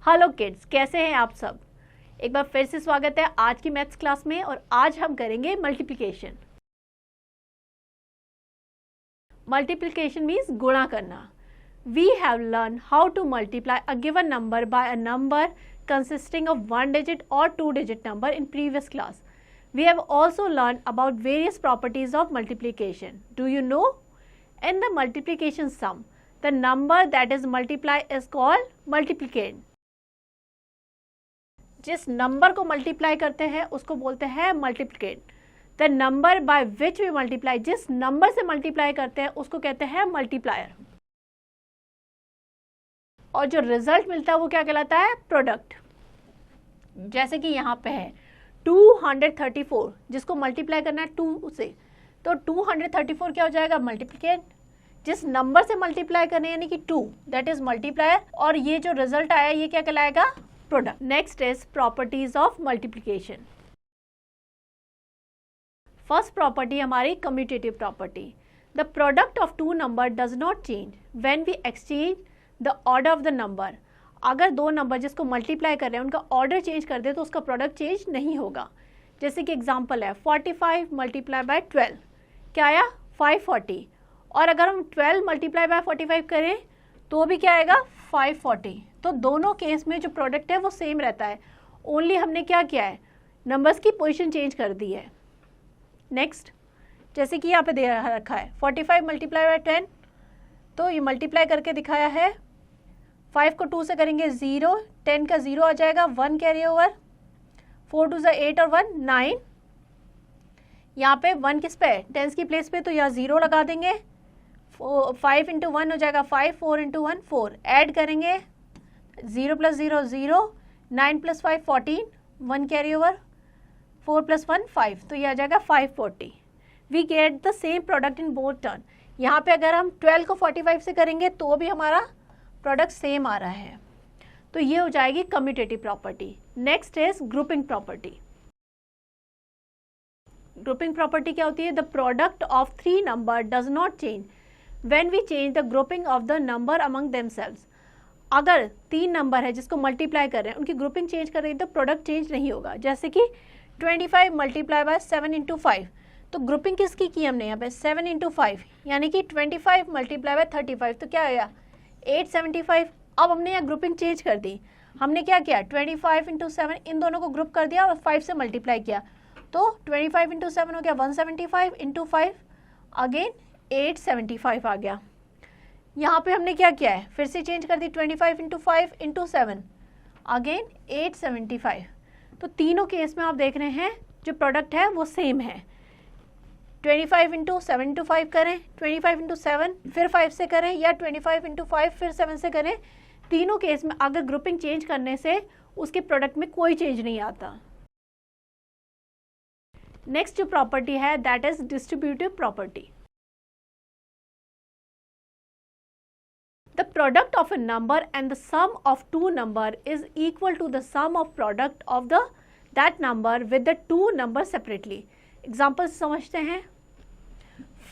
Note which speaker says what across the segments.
Speaker 1: Hello kids, कैसे हैं आप सब। एक बार फिर से स्वागत है आज की मैथ्स क्लास में। और आज हम करेंगे मल्टीप्लिकेशन। मल्टीप्लिकेशन मीन्स गुणा करना। We have learn how to multiply a given number by a number consisting of 1 digit or 2 digit number in previous class. We have also learned about various properties of multiplication. Do you know? In the multiplication sum, the number that is multiplied is called multiplicand. जिस number को multiply करते हैं उसको बोलते हैं multiplicand. The number by which we multiply, जिस number से multiply करते हैं उसको कहते हैं मल्टीप्लायर। और जो रिजल्ट मिलता है वो क्या कहलाता है? प्रोडक्ट। जैसे कि यहाँ पे है 234, जिसको मल्टीप्लाई करना है 2 से, तो 234 क्या हो जाएगा? मल्टीप्लिकेंड। जिस नंबर से मल्टीप्लाई करने यानी कि 2, दैट इज मल्टीप्लायर। और ये जो रिजल्ट आया ये क्या कहलाएगा? Product. Next is properties of multiplication. First property हमारी commutative property. The product of two number does not change when we exchange the order of the number. अगर दो नंबर जिसको मल्टीप्लाई कर रहे हैं उनका ऑर्डर चेंज कर दे तो उसका प्रोडक्ट चेंज नहीं होगा। जैसे कि एग्जांपल है 45 मल्टीप्लाई बाय 12, क्या आया? 540। और अगर हम 12 मल्टीप्लाई बाय 45 करें तो भी क्या आएगा? 540। तो दोनों केस में जो प्रोडक्ट है वो सेम रहता है, ओनली हमने क्या किया है? नंबर्स की पोजीशन चेंज कर दी है। नेक्स्ट, जैसे कि यहाँ पे दे रखा है 45 मल्टीप्लाई बाय 10, तो ये मल्टीप्लाई करके दिखाया है। 5 को 2 से करेंगे 0, 10 का 0 आ जाएगा, 1 कैरी ओवर, 4 2 ज़ा 8 और 1 9। यहाँ पे 1 किस पे? टेंस की प्लेस पे, तो यहाँ 0 लगा देंगे। 5 इंटू 1 हो जाएगा 5, 4 इंटू 1 4, ऐड करेंगे 0 plus 0 0, 9 plus 5 14, 1 carry over, 4 plus 1 5, तो ये आ जाएगा 540। We get the same product in both turn. यहाँ पे अगर हम 12 को 45 से करेंगे तो भी हमारा प्रोडक्ट सेम आ रहा है। तो ये हो जाएगी commutative property. Next is grouping property. Grouping property क्या होती है? The product of 3 number does not change when we change the grouping of the number among themselves. अगर 3 नंबर है जिसको मल्टीप्लाई कर रहे हैं उनकी ग्रुपिंग चेंज कर रही है तो प्रोडक्ट चेंज नहीं होगा। जैसे कि 25 मल्टीप्लाई बाय 7 इंटू 5, तो ग्रुपिंग किसकी की हमने यहाँ पे? 7 इंटू 5, यानी कि 25 मल्टीप्लाई बाय 35, तो क्या आया? 875। अब हमने यहाँ ग्रुपिंग चेंज कर दी। हमने क्या किया? 25 इंटू 7 इन दोनों को ग्रुप कर दिया और 5 से मल्टीप्लाई किया, तो 25 इंटू 7 हो गया 175, इंटू 5 अगेन 875 आ गया। यहाँ पे हमने क्या किया है? फिर से चेंज कर दी, 25 इंटू 5 इंटू 7 अगेन 875। तो तीनों केस में आप देख रहे हैं जो प्रोडक्ट है वो सेम है। 25 इंटू 7 इंटू 5 करें, 25 इंटू 7 फिर 5 से करें, या 25 इंटू 5 फिर 7 से करें, तीनों केस में अगर ग्रुपिंग चेंज करने से उसके प्रोडक्ट में कोई चेंज नहीं आता। नेक्स्ट जो प्रॉपर्टी है that is distributive property. The product of a number and the sum of two number is equal to the sum of product of that number with the two numbers separately. Example समझते हैं।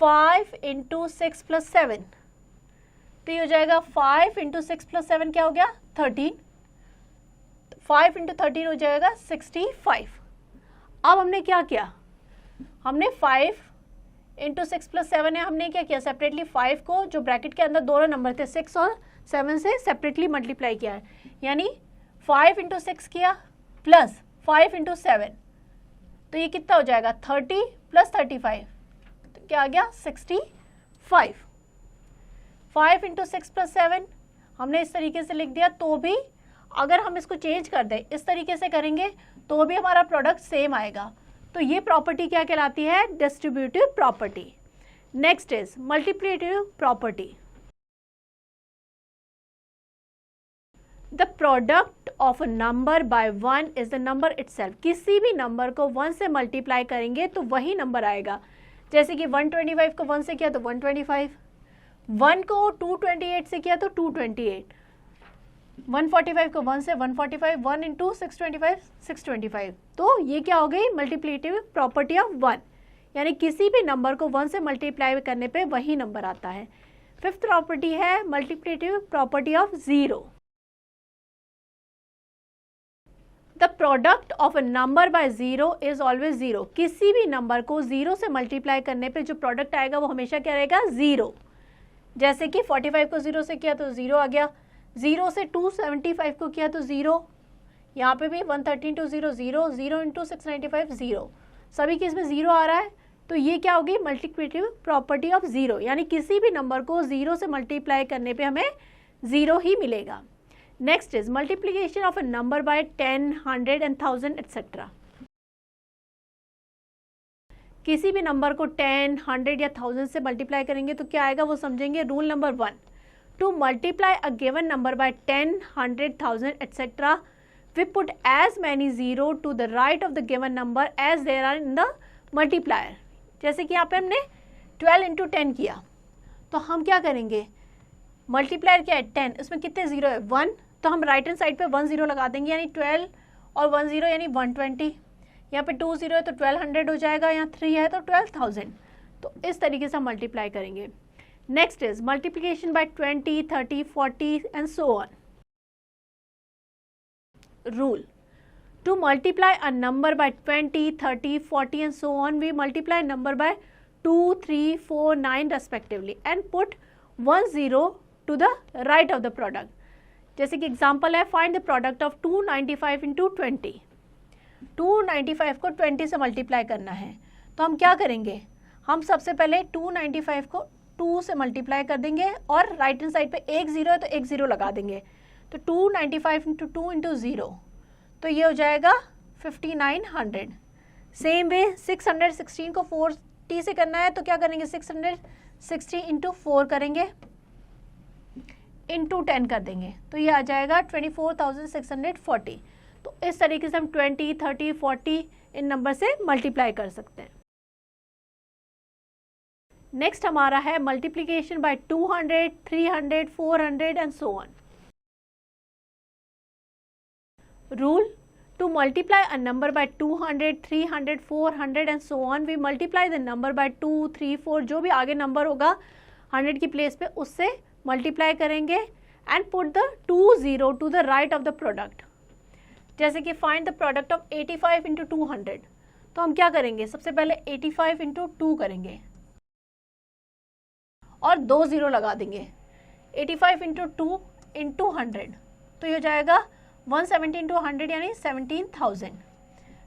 Speaker 1: 5 into 6 plus 7, तो ये हो जाएगा 5 into 6 plus 7 क्या हो गया? 13। 5 into 13 हो जाएगा 65। अब हमने क्या किया? हमने 5 इंटू 6 प्लस 7 है, हमने क्या किया? सेपरेटली 5 को, जो ब्रैकेट के अंदर दोनों नंबर थे 6 और 7 से सेपरेटली मल्टीप्लाई किया है, यानी 5 इंटू 6 किया प्लस 5 इंटू 7, तो ये कितना हो जाएगा? 30 प्लस 35, तो क्या आ गया? 65। 5 इंटू 6 प्लस 7 हमने इस तरीके से लिख दिया, तो भी अगर हम इसको चेंज कर दें, इस तरीके से करेंगे तो भी हमारा प्रोडक्ट सेम आएगा। तो ये प्रॉपर्टी क्या कहलाती है? Distributive property. Next is multiplicative property. The product of a number bye 1 is the number itself. किसी भी नंबर को 1 से मल्टीप्लाई करेंगे तो वही नंबर आएगा। जैसे कि 125 को 1 से किया तो 125, 1 को 228 से किया तो 228, 145 को 1 से 145, 1 इंटू 625 625, तो ये क्या हो गई? मल्टीप्लिकेटिव प्रॉपर्टी ऑफ 1, यानी किसी भी नंबर को 1 से मल्टीप्लाई करने पे वही नंबर आता है। फिफ्थ प्रॉपर्टी है multiplicative property of 0। The product of a number by zero is always zero. किसी भी नंबर को ज़ीरो से मल्टीप्लाई करने पे जो प्रोडक्ट आएगा वो हमेशा क्या रहेगा, ज़ीरो। जैसे कि 45 को ज़ीरो से किया तो ज़ीरो आ गया, ज़ीरो से 275 को किया तो ज़ीरो, यहाँ पे भी 113 to zero zero, zero into 695 zero, सभी केस में ज़ीरो आ रहा है। तो ये क्या होगी, मल्टीप्लिकेटिव प्रॉपर्टी ऑफ ज़ीरो, यानी किसी भी नंबर को ज़ीरो से मल्टीप्लाई करने पे हमें ज़ीरो ही मिलेगा। Next is multiplication of a number by 10, 100 and 1000 etcetera. किसी भी नंबर को 10, 100 या 1000 से मल्टीप्लाई करेंगे तो क्या आएगा वो समझेंगे। Rule number 1, to multiply a given number by 10, 100, 1000 etcetera we put as many zero to the right of the given number as there are in the multiplier. जैसे कि यहाँ पे हमने 12 इंटू 10 किया तो हम क्या करेंगे, मल्टीप्लायर क्या है 10, इसमें कितने ज़ीरो है 1, तो हम राइट हैंड साइड पे 1 ज़ीरो लगा देंगे, यानी 12 और 1 ज़ीरो यानी 120। यहाँ पे 2 ज़ीरो है तो 1200 हो जाएगा, यहाँ 3 है तो 12000। तो इस तरीके से हम मल्टीप्लाई करेंगे। Next is multiplication bye 20, 30, 40 and so on. Rule, to multiply a number by 20, 30, 40 and so on, we multiply number by 2, 3, 4, 9 respectively and put 1 0 to the right of the product. जैसे कि एग्जाम्पल है, find the product of 295 into 20। 295 को 20 से multiply करना है तो हम क्या करेंगे, हम सबसे पहले 295 को 2 से मल्टीप्लाई कर देंगे और राइट हैंड साइड पे एक ज़ीरो है तो एक ज़ीरो लगा देंगे। तो 295 इंटू 2 इंटू ज़ीरो, तो ये हो जाएगा 5900। सेम वे 616 को 40 से करना है तो क्या करेंगे, 660 इंटू 4 करेंगे, इंटू 10 कर देंगे तो ये आ जाएगा 24,640। तो इस तरीके से हम 20, 30, 40 इन नंबर से मल्टीप्लाई कर सकते हैं। नेक्स्ट हमारा है multiplication bye 200, 300, 400 and so on. Rule, to multiply a number by 200, 300, 400 and so on, we multiply the number by 2, 3, 4, जो भी आगे नंबर होगा 100 की प्लेस पे उससे मल्टीप्लाई करेंगे and put the 2 0 to the right of the product। जैसे कि find the product of 85 into 200, तो हम क्या करेंगे, सबसे पहले 85 into 2 करेंगे और 2 0 लगा देंगे, 85 into 2 into 100, तो ये हो जाएगा 170 इंटू 100 यानी 17,000।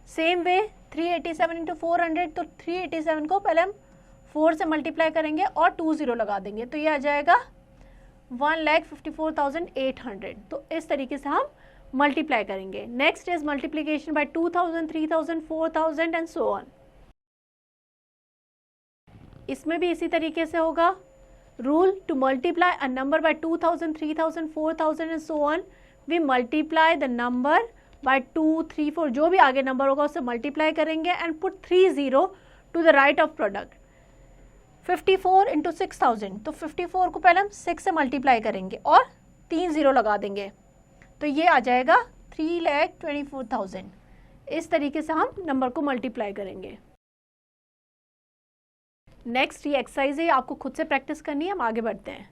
Speaker 1: सेम वे 387 इंटू 400, तो 387 को पहले हम 4 से मल्टीप्लाई करेंगे और 2 0 लगा देंगे तो ये आ जाएगा 1,54,800। तो इस तरीके से हम मल्टीप्लाई करेंगे। Next is multiplication by 2000, 3000, 4000 and so on. इसमें भी इसी तरीके से होगा। Rule, to multiply a number by 2000, 3000, 4000 and so on, we multiply the number by 2, 3, 4, जो भी आगे नंबर होगा उससे मल्टीप्लाई करेंगे and put 3 0 to the right of product. 54 into 6000, तो 54 को पहले हम 6 से मल्टीप्लाई करेंगे और 3 0 लगा देंगे तो ये आ जाएगा 3,24,000। इस तरीके से हम नंबर को मल्टीप्लाई करेंगे। नेक्स्ट ये एक्सरसाइज है, आपको खुद से प्रैक्टिस करनी है। हम आगे बढ़ते हैं।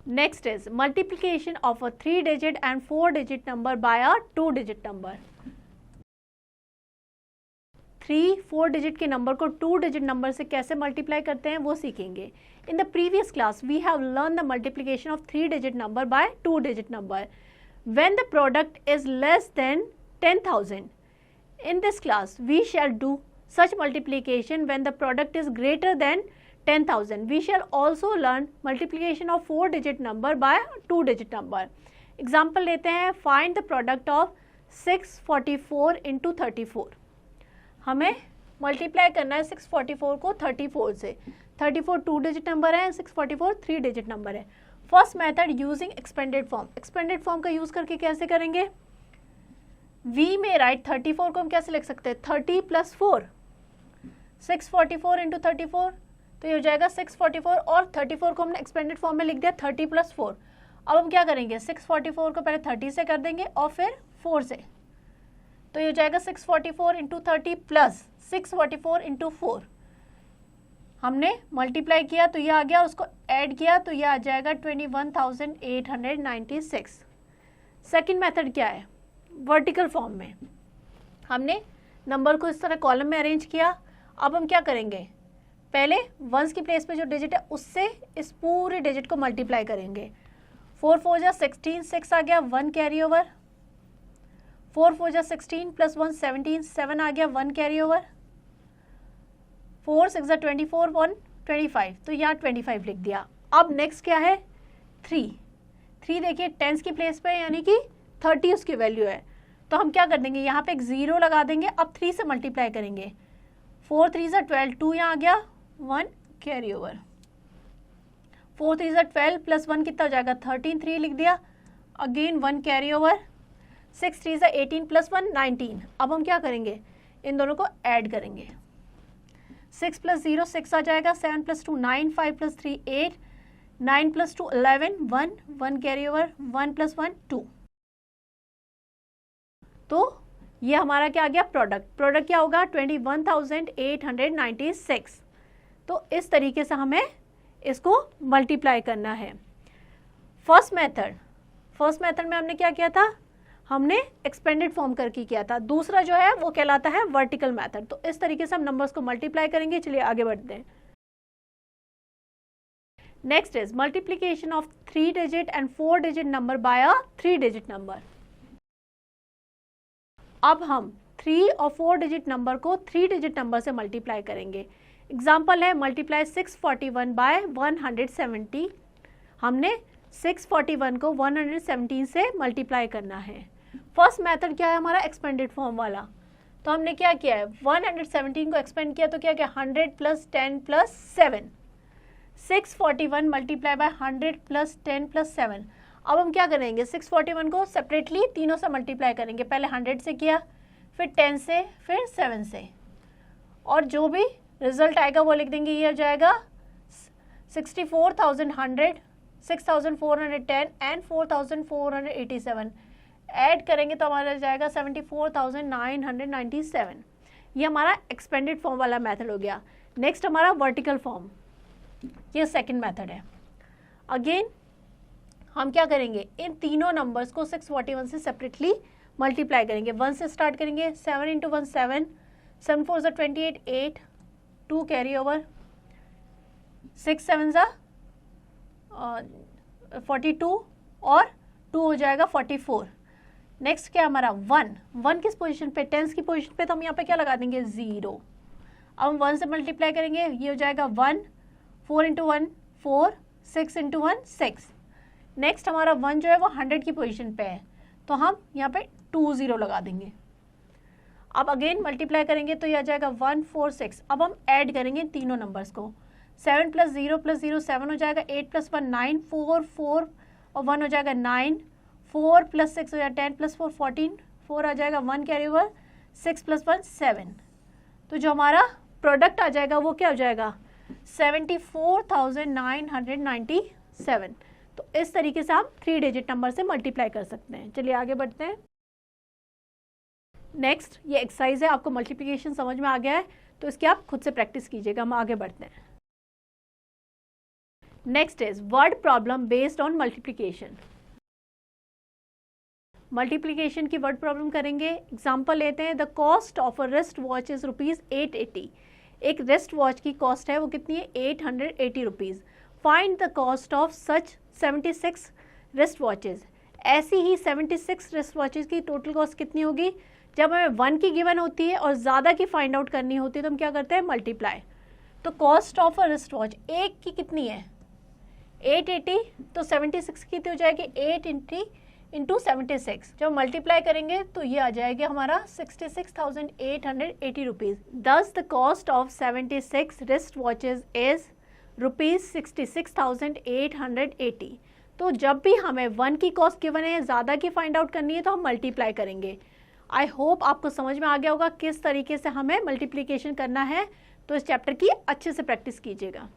Speaker 1: Next is multiplication of a 3-digit and 4-digit number by a 2-digit number। 3, 4 digit के नंबर को 2 डिजिट नंबर से कैसे मल्टीप्लाई करते हैं वो सीखेंगे। In the previous class we have learn the multiplication of 3 digit number by 2 digit number when the product is less than 10,000। In this class we shall do such multiplication when the product is greater than 10,000. We shall also learn multiplication of 4-digit number by 2-digit number. Example लेते हैं, find the product of 644 into 34। हमें multiply करना है 644 को 34 से। 34 2-digit number है, 644 3-digit number है। First method using expanded form. Expanded form का यूज करके कैसे करेंगे, v में राइट 34 को हम कैसे लिख सकते हैं, 30 + 4, 644 इंटू 34, तो ये हो जाएगा 644 और 34 को हमने एक्सपेंडेड फॉर्म में लिख दिया 30 + 4। अब हम क्या करेंगे, 644 को पहले 30 से कर देंगे और फिर 4 से, तो ये हो जाएगा 644 इंटू 30 प्लस 644 इंटू 4। हमने मल्टीप्लाई किया तो ये आ गया, उसको ऐड किया तो ये आ जाएगा 21,896। सेकंड मेथड क्या है, वर्टिकल फॉर्म में हमने नंबर को इस तरह कॉलम में अरेंज किया। अब हम क्या करेंगे, पहले वंस की प्लेस पे जो डिजिट है उससे इस पूरे डिजिट को मल्टीप्लाई करेंगे। 4 4 जा 16, 6 आ गया, 1 कैरी ओवर। 4 4 जा 16 प्लस 1 17, 7 आ गया, 1 कैरी ओवर। 4 6 जा 24, 1 25, तो यहाँ 25 लिख दिया। अब नेक्स्ट क्या है, 3 देखिए टेंस की प्लेस पे यानी कि 30 उसकी वैल्यू है, तो हम क्या कर देंगे, यहाँ पे एक 0 लगा देंगे। अब 3 से मल्टीप्लाई करेंगे। 4 3 जा 12, 2 यहाँ आ गया, 1 कैरी ओवर। 4 3 जा 12 प्लस 1 कितना हो जाएगा, 13, 3 लिख दिया, अगेन 1 कैरी ओवर। 6 3 जा 18 प्लस 1 19। अब हम क्या करेंगे, इन दोनों को ऐड करेंगे। 6 प्लस 0 6 आ जाएगा, 7 plus 2 9, 5 plus 3 8, 9 plus 2 11, 1 carry over, 1 plus 1 2। तो ये हमारा क्या आ गया, प्रोडक्ट क्या होगा, 21,896। तो इस तरीके से हमें इसको मल्टीप्लाई करना है। फर्स्ट मेथड में हमने क्या किया था, हमने एक्सपेंडेड फॉर्म करके किया था। दूसरा जो है वो कहलाता है वर्टिकल मेथड। तो इस तरीके से हम नंबर्स को मल्टीप्लाई करेंगे। चलिए आगे बढ़ते हैं। Next is multiplication of 3 digit and 4 digit number by a 3 digit number. अब हम 3 और 4 डिजिट नंबर को 3 डिजिट नंबर से मल्टीप्लाई करेंगे। एग्जाम्पल है मल्टीप्लाई 641 बाय 170। हमने 641 को 117 से मल्टीप्लाई करना है। फर्स्ट मेथड क्या है हमारा, एक्सपेंडेड फॉर्म वाला। तो हमने क्या किया है, 117 को एक्सपेंड किया तो क्या किया, 100 plus 10 plus 7। 641 multiply by 100 plus 10 plus 7। अब हम क्या करेंगे, 641 को सेपरेटली तीनों से मल्टीप्लाई करेंगे। पहले 100 से किया, फिर 10 से, फिर 7 से, और जो भी रिजल्ट आएगा वो लिख देंगे। ये हो जाएगा 64,100, 6,410 एंड 4,487। ऐड करेंगे तो हमारा जाएगा 74,997। ये हमारा एक्सपेंडेड फॉर्म वाला मेथड हो गया। नेक्स्ट हमारा वर्टिकल फॉर्म, ये सेकंड मेथड है। अगेन हम क्या करेंगे, इन तीनों नंबर्स को 641 से सेपरेटली मल्टीप्लाई करेंगे। 1 से स्टार्ट करेंगे, 7 इंटू 1 7, 7 4 28 8, 2 कैरी ओवर, 6 7 42 और 2 हो जाएगा 44। नेक्स्ट क्या हमारा 1 किस पोजीशन पे, टेंस की पोजीशन पे, तो हम यहाँ पे क्या लगा देंगे 0। अब हम 1 से मल्टीप्लाई करेंगे, ये हो जाएगा 1, 4 इंटू 1 4, 6 इंटू 1 6। नेक्स्ट हमारा 1 जो है वो 100 की पोजीशन पे है, तो हम यहाँ पे 2 0 लगा देंगे। अब अगेन मल्टीप्लाई करेंगे तो ये आ जाएगा 1 4 6। अब हम ऐड करेंगे तीनों नंबर्स को। 7 प्लस 0 7 हो जाएगा, 8 प्लस 1 9, 4 4 और 1 हो जाएगा 9, 4 प्लस 6 हो जाएगा 10 प्लस 4 14, 4 आ जाएगा 1 कैरी ओवर, 6 प्लस 1 7। तो जो हमारा प्रोडक्ट आ जाएगा वो क्या हो जाएगा, 74,997। तो इस तरीके से हम 3 डिजिट नंबर से मल्टीप्लाई कर सकते हैं। चलिए आगे बढ़ते हैं। नेक्स्ट ये एक्सरसाइज है, आपको मल्टीप्लिकेशन समझ में आ गया है तो इसकी आप खुद से प्रैक्टिस कीजिएगा। हम आगे बढ़ते हैं। Next is word problem based on multiplication. Multiplication की वर्ड प्रॉब्लम करेंगे। एग्जाम्पल लेते हैं, the cost of a wrist watch is ₹880। एक रिस्ट वॉच की कॉस्ट है वो कितनी है, 880 rupees. Find the cost of such 76 wrist watches. ऐसी ही 76 रिस्ट वॉचेज की टोटल कॉस्ट कितनी होगी। जब हमें 1 की गिवन होती है और ज़्यादा की फाइंड आउट करनी होती है तो हम क्या करते हैं, मल्टीप्लाई। तो cost of a wrist watch एक की कितनी है 880, तो 76 कितनी हो जाएगी 8 इंटू 76। जब मल्टीप्लाई करेंगे तो ये आ जाएगा हमारा 66,880 रुपीज़। दस the cost of 76 wrist watches is ₹66,880। तो जब भी हमें 1 की कॉस्ट गिवन है, ज़्यादा की फाइंड आउट करनी है तो हम मल्टीप्लाई करेंगे। आई होप आपको समझ में आ गया होगा किस तरीके से हमें मल्टीप्लिकेशन करना है। तो इस चैप्टर की अच्छे से प्रैक्टिस कीजिएगा।